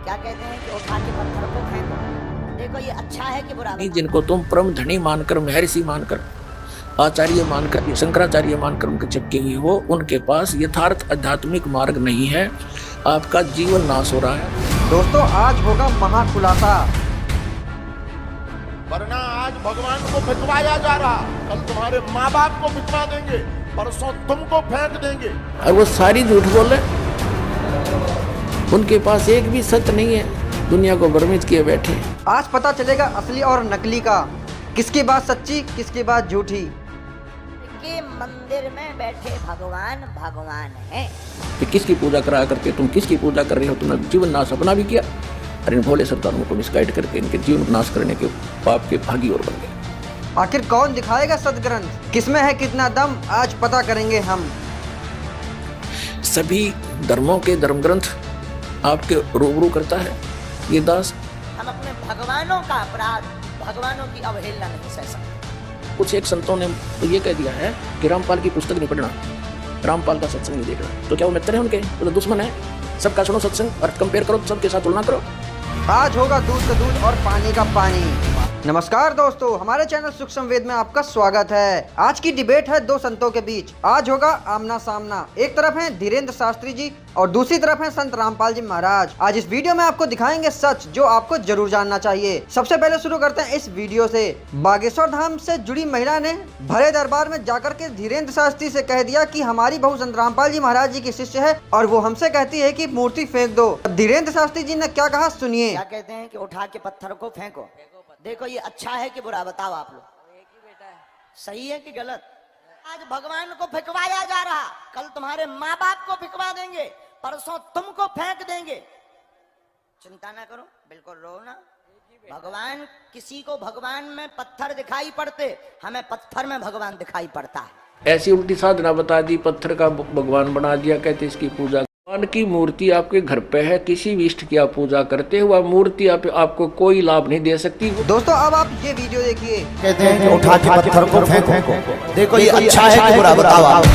क्या कहते हैं कि उठा के पत्थर को फेंको, देखो ये अच्छा है कि बुरा। जिनको तुम परम धनी मानकर, महर्षि मानकर, आचार्य मानकर, शंकराचार्य मानकर उनके चिपके हुए हो, उनके पास यथार्थ आध्यात्मिक मार्ग नहीं है। आपका जीवन नाश हो रहा है। दोस्तों आज होगा महाखुलासा। वरना आज भगवान को फिकवाया जा रहा, कल तुम्हारे माँ बाप को फिकवा देंगे, परसों तुमको फेंक देंगे। और वो सारी झूठ बोले, उनके पास एक भी सत्य नहीं है, दुनिया को भ्रमित किए बैठे। आज पता चलेगा असली और नकली का, किसकी बात सच्ची किसकी बात झूठी। के मंदिर में बैठे भगवान भगवान है। कि किसकी पूजा करा करके तुम किसकी पूजा कर रहे हो? तुमने जीवन नाश अपना भी किया, अरे भोले सरदारों को मिसगाइड करके इनके जीवन नाश करने के पाप के भागी और बन गए। आखिर कौन दिखाएगा सदग्रंथ, किसमें है कितना दम, आज पता करेंगे हम। सभी धर्मों के धर्म ग्रंथ आपके रूबरू करता है ये दास। हम अपने भगवानों का अपराध, भगवानों की अवहेलना नहीं सह सकते। कुछ एक संतों ने तो ये कह दिया है कि रामपाल की पुस्तक नहीं पढ़ना, रामपाल का सत्संग नहीं देखना। तो क्या वो मित्र है उनके? वो तो दुश्मन है। सबका सुनो सत्संग और कंपेयर करो, सबके साथ तुलना करो। आज होगा दूध का दूध और पानी का पानी। नमस्कार दोस्तों, हमारे चैनल सुख संवेद में आपका स्वागत है। आज की डिबेट है दो संतों के बीच। आज होगा आमना सामना। एक तरफ हैं धीरेन्द्र शास्त्री जी और दूसरी तरफ हैं संत रामपाल जी महाराज। आज इस वीडियो में आपको दिखाएंगे सच, जो आपको जरूर जानना चाहिए। सबसे पहले शुरू करते हैं इस वीडियो से। बागेश्वर धाम से जुड़ी महिला ने भरे दरबार में जाकर के धीरेन्द्र शास्त्री से कह दिया कि हमारी बहू संत रामपाल जी महाराज जी की शिष्य है और वो हमसे कहती है कि मूर्ति फेंक दो। धीरेन्द्र शास्त्री जी ने क्या कहा सुनिए। क्या कहते हैं कि उठा के पत्थर को फेंको, देखो ये अच्छा है कि बुरा, बताओ आप लोग। सही है कि गलत? आज भगवान को फिकवाया जा रहा, कल तुम्हारे माँ बाप को फिकवा देंगे, परसों तुमको फेंक देंगे। चिंता ना करो, बिल्कुल रो ना। भगवान, किसी को भगवान में पत्थर दिखाई पड़ते, हमें पत्थर में भगवान दिखाई पड़ता है। ऐसी उल्टी साधना बता दी, पत्थर का भगवान बना दिया, कहते इसकी पूजा। भगवान की मूर्ति आपके घर पे है, किसी भी इष्ट की आप पूजा करते हो, मूर्ति आपको कोई लाभ नहीं दे सकती। दोस्तों अब आप ये वीडियो देखिए। कहते हैं कि उठा के पत्थर को फेंको, देखो ये अच्छा है कि बुरा, बताओ आप।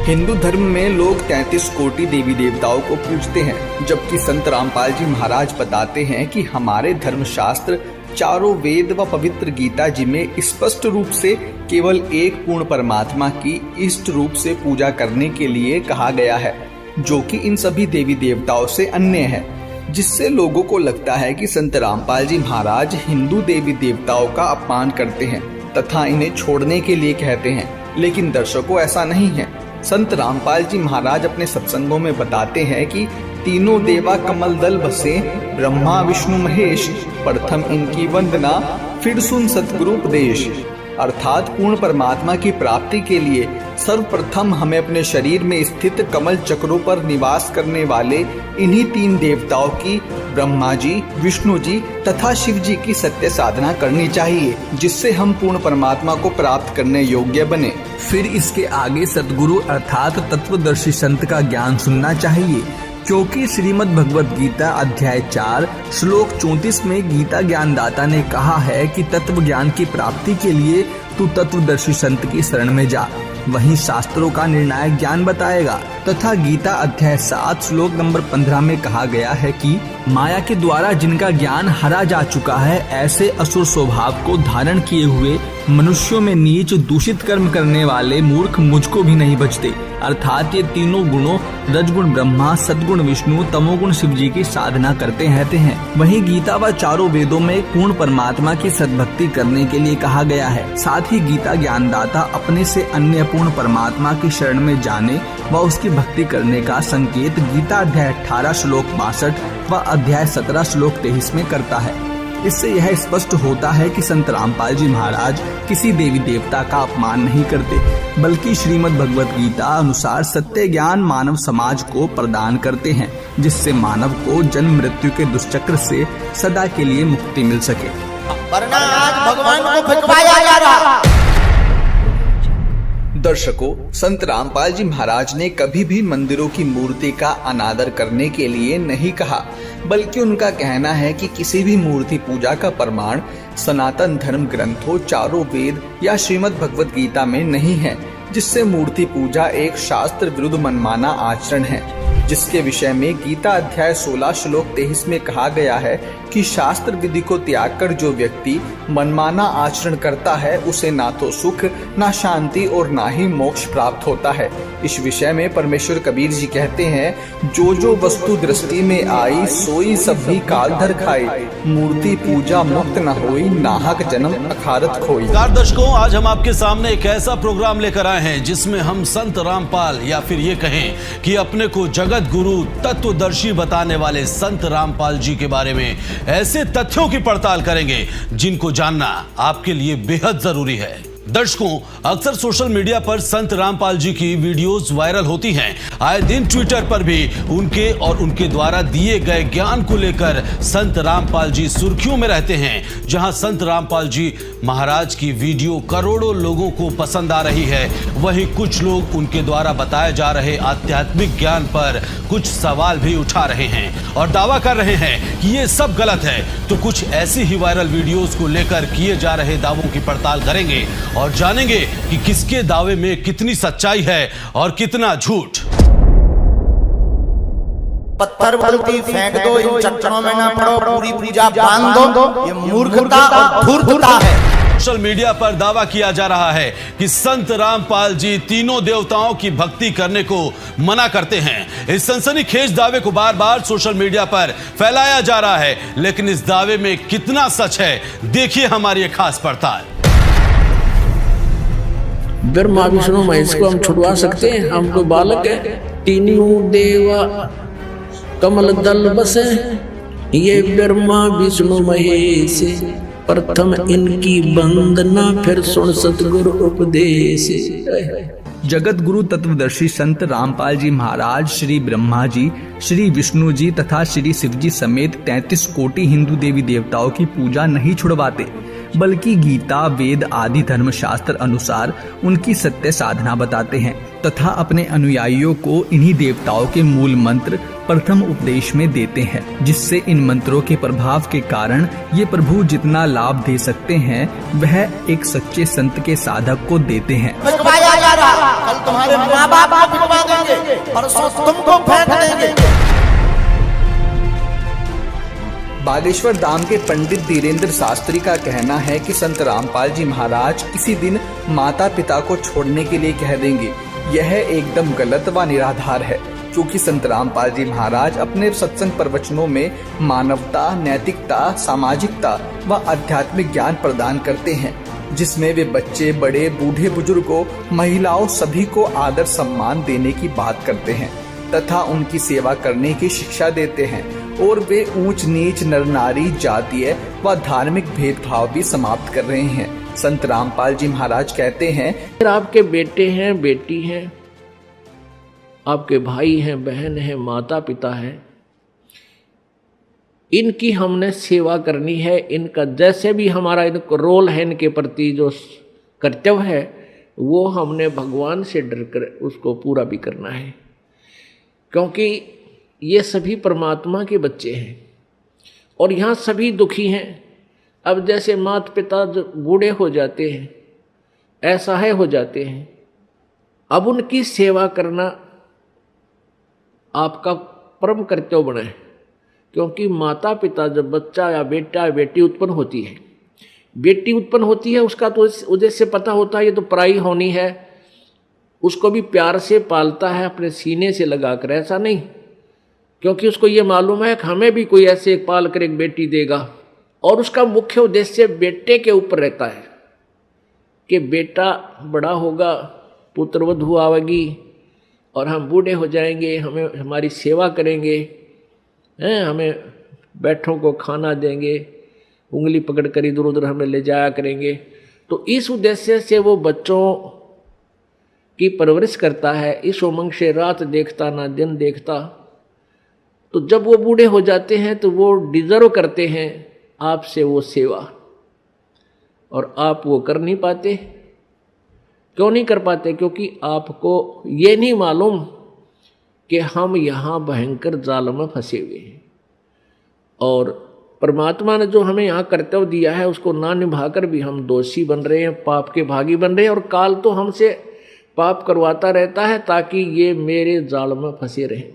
हिंदू धर्म में लोग 33 कोटि देवी देवताओं को पूजते हैं, जबकि संत रामपाल जी महाराज बताते हैं कि हमारे धर्मशास्त्र चारों वेद व पवित्र गीता जी में स्पष्ट रूप से केवल एक पूर्ण परमात्मा की इष्ट रूप से पूजा करने के लिए कहा गया है, जो कि इन सभी देवी देवताओं से अन्य है। जिससे लोगों को लगता है कि संत रामपाल जी महाराज हिंदू देवी देवताओं का अपमान करते हैं तथा इन्हें छोड़ने के लिए कहते हैं, लेकिन दर्शकों ऐसा नहीं है। संत रामपाल जी महाराज अपने सत्संगों में बताते हैं कि तीनों देवा कमल दल बसे, ब्रह्मा विष्णु महेश, प्रथम इनकी वंदना, फिर सुन सतगुरु उपदेश। अर्थात पूर्ण परमात्मा की प्राप्ति के लिए सर्वप्रथम हमें अपने शरीर में स्थित कमल चक्रों पर निवास करने वाले इन्हीं तीन देवताओं की, ब्रह्मा जी, विष्णु जी तथा शिव जी की सत्य साधना करनी चाहिए, जिससे हम पूर्ण परमात्मा को प्राप्त करने योग्य बने। फिर इसके आगे सतगुरु अर्थात तत्वदर्शी संत का ज्ञान सुनना चाहिए, क्योंकि श्रीमद् भगवत गीता अध्याय 4 श्लोक 34 में गीता ज्ञानदाता ने कहा है कि तत्व ज्ञान की प्राप्ति के लिए तू तत्वदर्शी संत की शरण में जा, वहीं शास्त्रों का निर्णायक ज्ञान बताएगा। तथा गीता अध्याय 7 श्लोक नंबर 15 में कहा गया है कि माया के द्वारा जिनका ज्ञान हरा जा चुका है, ऐसे असुर स्वभाव को धारण किए हुए मनुष्यों में नीच दूषित कर्म करने वाले मूर्ख मुझको भी नहीं बचते। अर्थात ये तीनों गुणों रजगुण ब्रह्मा, सद्गुण विष्णु, तमोगुण शिव जी की साधना करते रहते हैं। वहीं गीता व चारों वेदों में पूर्ण परमात्मा की सद्भक्ति करने के लिए कहा गया है। साथ ही गीता ज्ञानदाता अपने से अन्य पूर्ण परमात्मा की शरण में जाने व उसकी भक्ति करने का संकेत गीता अध्याय 18 श्लोक 62 व अध्याय 17 श्लोक 23 में करता है। इससे यह स्पष्ट होता है कि संत रामपाल जी महाराज किसी देवी देवता का अपमान नहीं करते, बल्कि श्रीमद् भगवत गीता अनुसार सत्य ज्ञान मानव समाज को प्रदान करते हैं, जिससे मानव को जन्म मृत्यु के दुष्चक्र से सदा के लिए मुक्ति मिल सके। वरना आज भगवान को फिकवाया जा रहा। दर्शकों, संत रामपाल जी महाराज ने कभी भी मंदिरों की मूर्ति का अनादर करने के लिए नहीं कहा, बल्कि उनका कहना है कि किसी भी मूर्ति पूजा का प्रमाण सनातन धर्म ग्रंथों, चारों वेद या श्रीमद् भगवत गीता में नहीं है, जिससे मूर्ति पूजा एक शास्त्र विरुद्ध मनमाना आचरण है। जिसके विषय में गीता अध्याय 16 श्लोक 23 में कहा गया है कि शास्त्र विधि को त्याग कर जो व्यक्ति मनमाना आचरण करता है उसे ना तो सुख, ना शांति और ना ही मोक्ष प्राप्त होता है। इस विषय में परमेश्वर कबीर जी कहते हैं, जो जो वस्तु दृष्टि में आई सोई सभी काल धर खाई, मूर्ति पूजा मुक्त न होई, नाहक जन्म अखारत खोई। नमस्कार दर्शकों, आज हम आपके सामने एक ऐसा प्रोग्राम लेकर आए हैं जिसमें हम संत रामपाल या फिर ये कहें कि अपने को जगत गुरु तत्वदर्शी बताने वाले संत रामपाल जी के बारे में ऐसे तथ्यों की पड़ताल करेंगे जिनको जानना आपके लिए बेहद जरूरी है। दर्शकों, अक्सर सोशल मीडिया पर संत रामपाल जी की वीडियोस वायरल होती हैं। आए दिन ट्विटर पर भी उनके और उनके द्वारा दिए गए ज्ञान को लेकर संत रामपाल जी सुर्खियों में रहते हैं। जहां संत रामपाल जी महाराज की वीडियो करोड़ों लोगों को पसंद आ रही है, वहीं कुछ लोग उनके द्वारा बताए जा रहे आध्यात्मिक ज्ञान पर कुछ सवाल भी उठा रहे हैं और दावा कर रहे हैं कि ये सब गलत है। तो कुछ ऐसी ही वायरल वीडियोस को लेकर किए जा रहे दावों की पड़ताल करेंगे और जानेंगे कि किसके दावे में कितनी सच्चाई है और कितना झूठ। पत्थर बल्टी फेंक दो, इन चट्टानों में ना पड़ो, पूरी पूजा बांध दो, ये मूर्खता और धूर्तता है। सोशल मीडिया पर दावा किया जा रहा है कि संत रामपाल जी तीनों देवताओं की भक्ति करने को मना करते हैं। इस सनसनीखेज दावे को बार बार सोशल मीडिया पर फैलाया जा रहा है, लेकिन इस दावे में कितना सच है, देखिए हमारी एक खास पड़ताल। ब्रह्मा विष्णु महेश को हम छुड़वा सकते हैं? हम तो बालक है। तीनों देवा कमल दल बसे, ये ब्रह्मा विष्णु महेश, प्रथम इनकी वंदना फिर सुन सतगुरु उपदेश। जगत गुरु तत्वदर्शी संत रामपाल जी महाराज श्री ब्रह्मा जी, श्री विष्णु जी तथा श्री शिव जी समेत 33 कोटि हिंदू देवी देवताओं की पूजा नहीं छुड़वाते, बल्कि गीता, वेद आदि धर्मशास्त्र अनुसार उनकी सत्य साधना बताते हैं तथा अपने अनुयायियों को इन्हीं देवताओं के मूल मंत्र प्रथम उपदेश में देते हैं, जिससे इन मंत्रों के प्रभाव के कारण ये प्रभु जितना लाभ दे सकते हैं वह एक सच्चे संत के साधक को देते हैं। फिकवाया जा रहा, कल तुम्हारे माँ बाप को फिकवा देंगे, परसों तुमको फेंक देंगे। बागेश्वर धाम के पंडित धीरेन्द्र शास्त्री का कहना है कि संत रामपाल जी महाराज किसी दिन माता पिता को छोड़ने के लिए कह देंगे। यह एकदम गलत व निराधार है, क्योंकि संत रामपाल जी महाराज अपने सत्संग प्रवचनों में मानवता, नैतिकता, सामाजिकता व आध्यात्मिक ज्ञान प्रदान करते हैं, जिसमें वे बच्चे, बड़े, बूढ़े, बुजुर्गों, महिलाओं सभी को आदर सम्मान देने की बात करते हैं तथा उनकी सेवा करने की शिक्षा देते हैं, और वे ऊंच नीच, नर नारी, जातीय व धार्मिक भेदभाव भी समाप्त कर रहे हैं। संत रामपाल जी महाराज कहते हैं, आपके बेटे हैं, बेटी हैं, आपके भाई हैं, बहन हैं, माता पिता हैं, इनकी हमने सेवा करनी है। इनका जैसे भी हमारा इनको रोल है, इनके प्रति जो कर्तव्य है वो हमने भगवान से डर कर उसको पूरा भी करना है, क्योंकि ये सभी परमात्मा के बच्चे हैं और यहाँ सभी दुखी हैं। अब जैसे माता पिता जो बूढ़े हो जाते हैं, असहाय हो जाते हैं, अब उनकी सेवा करना आपका परम कर्तव्य बना है, क्योंकि माता पिता जब बच्चा या बेटा या बेटी उत्पन्न होती है, बेटी उत्पन्न होती है, उसका तो उद्देश्य पता होता है ये तो पराई होनी है, उसको भी प्यार से पालता है अपने सीने से लगाकर, ऐसा नहीं, क्योंकि उसको ये मालूम है कि हमें भी कोई ऐसे एक पाल कर एक बेटी देगा, और उसका मुख्य उद्देश्य बेटे के ऊपर रहता है कि बेटा बड़ा होगा, पुत्रवधू आवेगी और हम बूढ़े हो जाएंगे, हमें हमारी सेवा करेंगे, हमें बैठों को खाना देंगे, उंगली पकड़ कर इधर उधर हमें ले जाया करेंगे। तो इस उद्देश्य से वो बच्चों की परवरिश करता है, इस उमंग से रात देखता ना दिन देखता। तो जब वो बूढ़े हो जाते हैं तो वो डिजर्व करते हैं आपसे वो सेवा, और आप वो कर नहीं पाते। क्यों नहीं कर पाते? क्योंकि आपको ये नहीं मालूम कि हम यहाँ भयंकर जाल में फंसे हुए हैं, और परमात्मा ने जो हमें यहाँ कर्तव्य दिया है उसको ना निभाकर भी हम दोषी बन रहे हैं, पाप के भागी बन रहे हैं, और काल तो हमसे पाप करवाता रहता है ताकि ये मेरे जाल में फंसे रहें।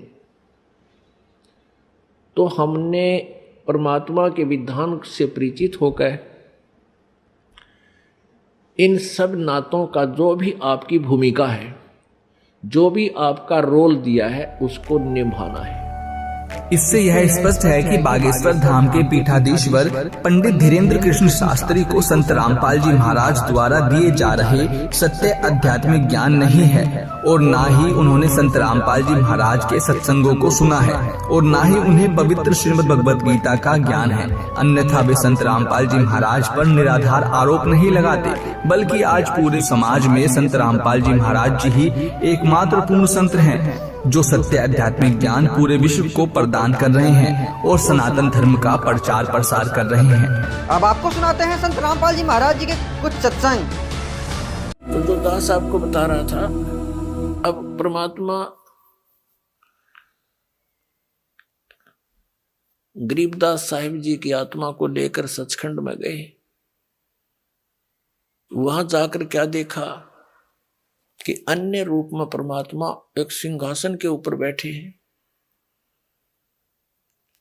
तो हमने परमात्मा के विधान से परिचित होकर इन सब नातों का जो भी आपकी भूमिका है, जो भी आपका रोल दिया है, उसको निभाना है। इससे यह स्पष्ट है कि बागेश्वर धाम के पीठाधीश्वर पंडित धीरेन्द्र कृष्ण शास्त्री को संत रामपाल जी महाराज द्वारा दिए जा रहे सत्य आध्यात्मिक ज्ञान नहीं है, और ना ही उन्होंने संत रामपाल जी महाराज के सत्संगों को सुना है, और ना ही उन्हें पवित्र श्रीमद् भगवत गीता का ज्ञान है। अन्यथा वे संत रामपाल जी महाराज पर निराधार आरोप नहीं लगाते, बल्कि आज पूरे समाज में संत रामपाल जी महाराज जी ही एकमात्र पूर्ण संत हैं जो सत्य आध्यात्मिक ज्ञान पूरे विश्व को प्रदान कर रहे हैं और सनातन धर्म का प्रचार प्रसार कर रहे हैं। अब आपको सुनाते हैं संत रामपाल जी महाराज जी के कुछ सत्संग। तो जो दास आपको बता रहा था, अब परमात्मा गरीबदास साहिब जी की आत्मा को लेकर सचखंड में गए। वहां जाकर क्या देखा कि अन्य रूप में परमात्मा एक सिंहासन के ऊपर बैठे हैं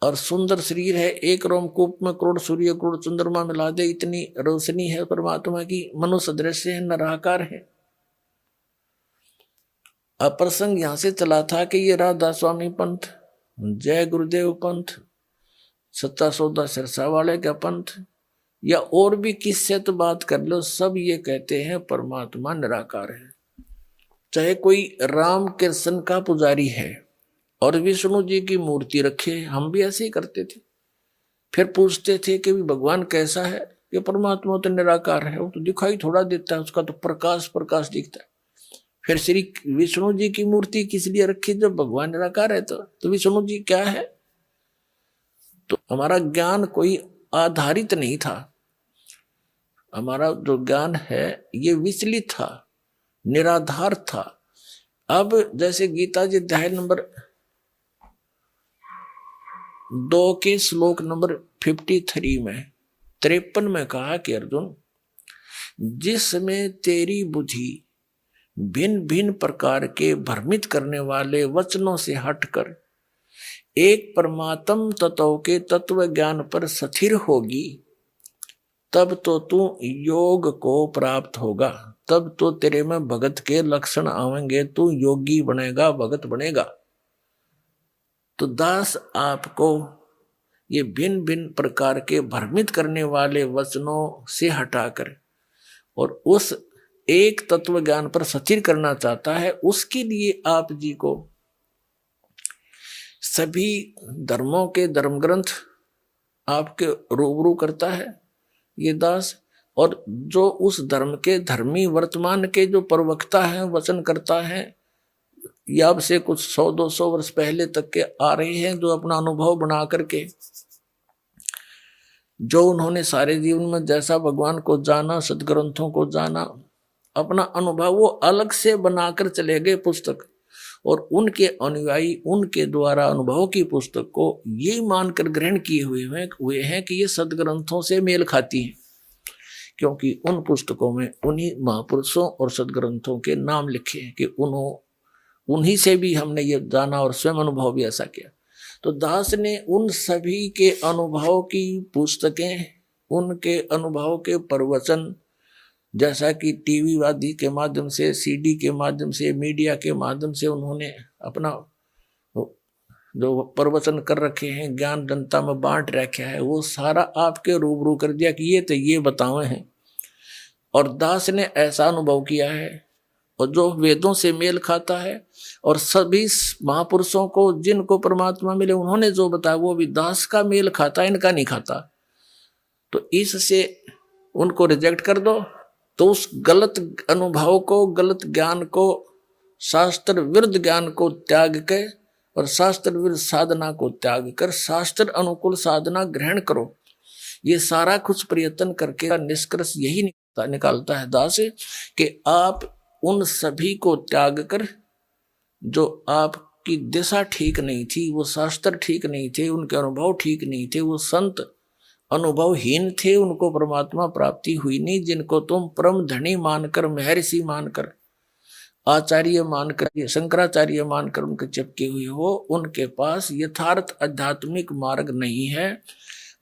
और सुंदर शरीर है। एक रोमकूप में करोड़ सूर्य करोड़ चंद्रमा मिला दे इतनी रोशनी है परमात्मा की। मनुष्य दृश्य है, निराकार है। अब प्रसंग यहां से चला था कि ये राधा स्वामी पंथ, जय गुरुदेव पंथ, सच्चा सौदा सिरसा वाले का पंथ, या और भी किससे तो बात कर लो, सब ये कहते हैं परमात्मा निराकार है। चाहे कोई राम कृष्ण का पुजारी है और विष्णु जी की मूर्ति रखे, हम भी ऐसे ही करते थे। फिर पूछते थे कि भगवान कैसा है, कि परमात्मा तो निराकार है, वो तो दिखाई थोड़ा देता है, उसका तो प्रकाश प्रकाश दिखता है। फिर श्री विष्णु जी की मूर्ति किस लिए रखी जब भगवान निराकार है? तो विष्णु जी क्या है? तो हमारा ज्ञान कोई आधारित नहीं था। हमारा जो ज्ञान है ये विचलित था, निराधार था। अब जैसे गीता जी अध्याय नंबर 2 के श्लोक नंबर 53 में 53 में कहा कि अर्जुन, जिसमें तेरी बुद्धि भिन्न भिन्न प्रकार के भ्रमित करने वाले वचनों से हटकर एक परमात्म तत्व के तत्व ज्ञान पर स्थिर होगी, तब तो तू योग को प्राप्त होगा, तब तो तेरे में भगत के लक्षण आवेंगे, तू योगी बनेगा, भगत बनेगा। तो दास आपको ये भिन्न भिन्न प्रकार के भ्रमित करने वाले वचनों से हटाकर और उस एक तत्व ज्ञान पर स्थिर करना चाहता है। उसके लिए आप जी को सभी धर्मों के धर्म ग्रंथ आपके रूबरू करता है ये दास, और जो उस धर्म के धर्मी वर्तमान के जो प्रवक्ता हैं, वचन करता है, या अब से कुछ 100-200 वर्ष पहले तक के आ रहे हैं, जो अपना अनुभव बना करके, जो उन्होंने सारे जीवन में जैसा भगवान को जाना, सदग्रंथों को जाना, अपना अनुभव वो अलग से बनाकर चले गए पुस्तक, और उनके अनुयायी उनके द्वारा अनुभव की पुस्तक को ये मानकर ग्रहण किए हुए हैं कि ये सदग्रंथों से मेल खाती है, क्योंकि उन पुस्तकों में उन्हीं महापुरुषों और सदग्रंथों के नाम लिखे हैं कि उन्हीं से भी हमने ये जाना और स्वयं अनुभव भी ऐसा किया। तो दास ने उन सभी के अनुभव की पुस्तकें, उनके अनुभव के प्रवचन, जैसा कि टीवी आदि के माध्यम से, सीडी के माध्यम से, मीडिया के माध्यम से उन्होंने अपना जो प्रवचन कर रखे हैं, ज्ञान जनता में बांट रखा है, वो सारा आपके रूबरू कर दिया कि ये तो ये बताए हैं। और दास ने ऐसा अनुभव किया है, और जो वेदों से मेल खाता है, और सभी महापुरुषों को जिनको परमात्मा मिले उन्होंने जो बताया वो भी दास का मेल खाता, इनका नहीं खाता। तो इससे उनको रिजेक्ट कर दो, तो उस गलत अनुभव को, गलत ज्ञान को, शास्त्र विरुद्ध ज्ञान को त्याग के और शास्त्र विरुद्ध साधना को त्याग कर शास्त्र अनुकूल साधना ग्रहण करो। ये सारा कुछ प्रयत्न करके निष्कर्ष यही निकालता है दास कि आप उन सभी को त्याग कर, जो आपकी दिशा ठीक नहीं थी, वो शास्त्र ठीक नहीं थे, उनके अनुभव ठीक नहीं थे, वो संत अनुभवहीन थे, उनको परमात्मा प्राप्ति हुई नहीं, जिनको तुम परम धनी मानकर, महर्षि मानकर आचार्य मानकर, शंकराचार्य मानकर उनके चिपके हुए हो, उनके पास यथार्थ आध्यात्मिक मार्ग नहीं है,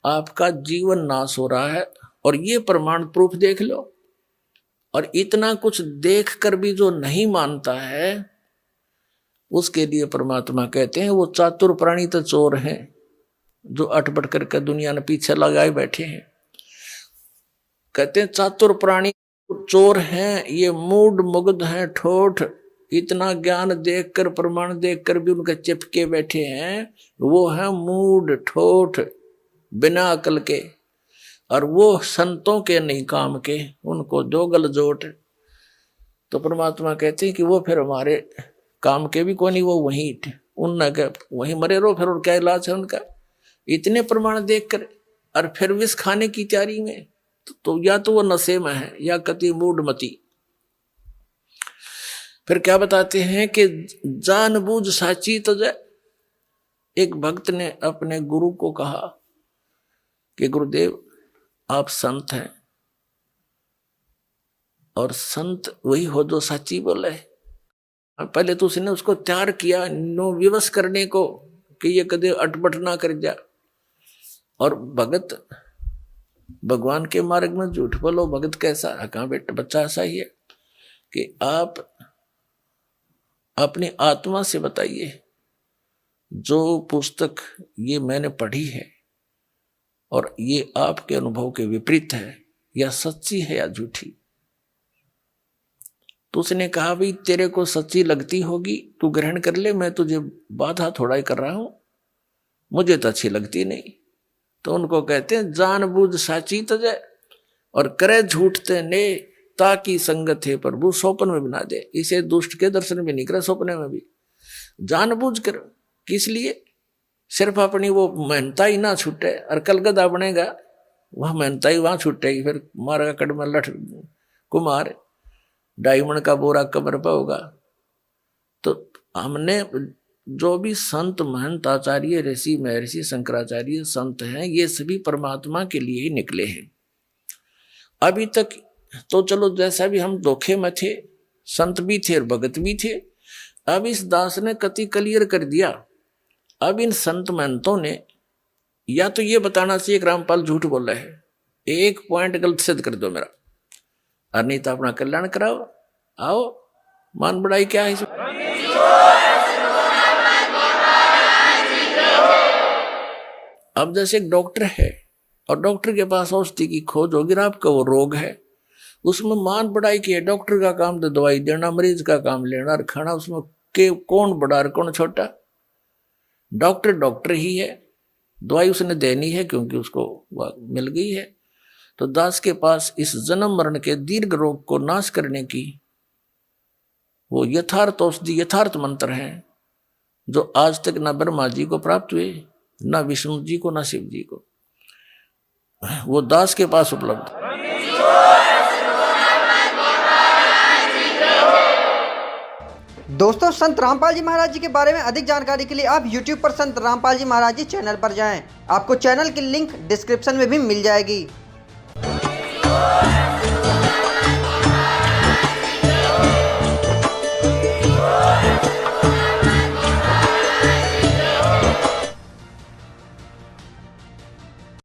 आपका जीवन नाश हो रहा है। और ये प्रमाण प्रूफ देख लो। और इतना कुछ देख कर भी जो नहीं मानता है, उसके लिए परमात्मा कहते हैं वो चातुर प्राणी तो चोर हैं, जो अटपट करके दुनिया ने पीछे लगाए बैठे हैं। कहते हैं चातुर प्राणी चोर हैं, ये मूड मुग्ध हैं, ठोठ, इतना ज्ञान देखकर, प्रमाण देखकर भी उनके चिपके बैठे हैं, वो है मूड ठोठ, बिना अकल के। और वो संतों के नहीं काम के, उनको दो गल जोट। तो परमात्मा कहते हैं कि वो फिर हमारे काम के भी कोई नहीं, वो वहीं वहीं मरे रहो, फिर और क्या इलाज है उनका। इतने प्रमाण देखकर और फिर विष खाने की तैयारी में, तो या तो वो नशे में है या कति मूढ़मती। फिर क्या बताते हैं कि जानबूझ साची तजय। एक भक्त ने अपने गुरु को कहा कि गुरुदेव आप संत हैं, और संत वही हो जो सच्ची बोले। पहले तो उसने उसको तैयार किया नो विवश करने को कि ये कदे अटपट ना कर जा। और भगत भगवान के मार्ग में झूठ बोलो, भगत कैसा है? कहाँ बेटा बच्चा ऐसा ही है कि आप अपनी आत्मा से बताइए, जो पुस्तक ये मैंने पढ़ी है और ये आपके अनुभव के विपरीत है, या सच्ची है या झूठी। तो उसने कहा भाई तेरे को सच्ची लगती होगी, तू ग्रहण कर ले, मैं तुझे बाधा थोड़ा ही कर रहा हूं, मुझे तो अच्छी लगती नहीं। तो उनको कहते हैं जानबूझ साची तजय और करे झूठते ने, ताकि संगत है प्रभु स्वप्न में बना दे। इसे दुष्ट के दर्शन भी नहीं करे, स्वप्न में भी जानबूझ कर। किस लिए? सिर्फ अपनी वो मेहनता ही ना छूटे, और कल गदा बनेगा वह मेहनता ही वहां छूटेगी, फिर मारा कड़म लठ कुमार डायमंड का बोरा कमर पर होगा। तो हमने जो भी संत महंत आचार्य ऋषि महर्षि शंकराचार्य संत हैं, ये सभी परमात्मा के लिए ही निकले हैं। अभी तक तो चलो जैसा भी हम धोखे में थे, संत भी थे और भगत भी थे। अब इस दास ने कति क्लियर कर दिया। अब इन संत महंतों ने या तो ये बताना चाहिए कि रामपाल झूठ बोल रहे है, एक पॉइंट गलत सिद्ध कर दो मेरा, और नहीं तो अपना कल्याण कराओ। आओ मान बढ़ाई क्या है इसमें? अब जैसे एक डॉक्टर है और डॉक्टर के पास औषधि की खोज होगी, आपका वो रोग है, उसमें मान बढ़ाई की है। डॉक्टर का काम तो दवाई देना, मरीज का काम लेना और खाना, उसमें के कौन बड़ा और कौन छोटा? डॉक्टर डॉक्टर ही है, दवाई उसने देनी है क्योंकि उसको मिल गई है। तो दास के पास इस जन्म मरण के दीर्घ रोग को नाश करने की वो यथार्थ औषधि, यथार्थ मंत्र हैं, जो आज तक ना ब्रह्मा जी को प्राप्त हुए, ना विष्णु जी को, ना शिव जी को, वो दास के पास उपलब्ध। दोस्तों संत रामपाल जी महाराज जी के बारे में अधिक जानकारी के लिए आप YouTube पर संत रामपाल जी महाराज जी चैनल पर जाएं। आपको चैनल की लिंक डिस्क्रिप्शन में भी मिल जाएगी।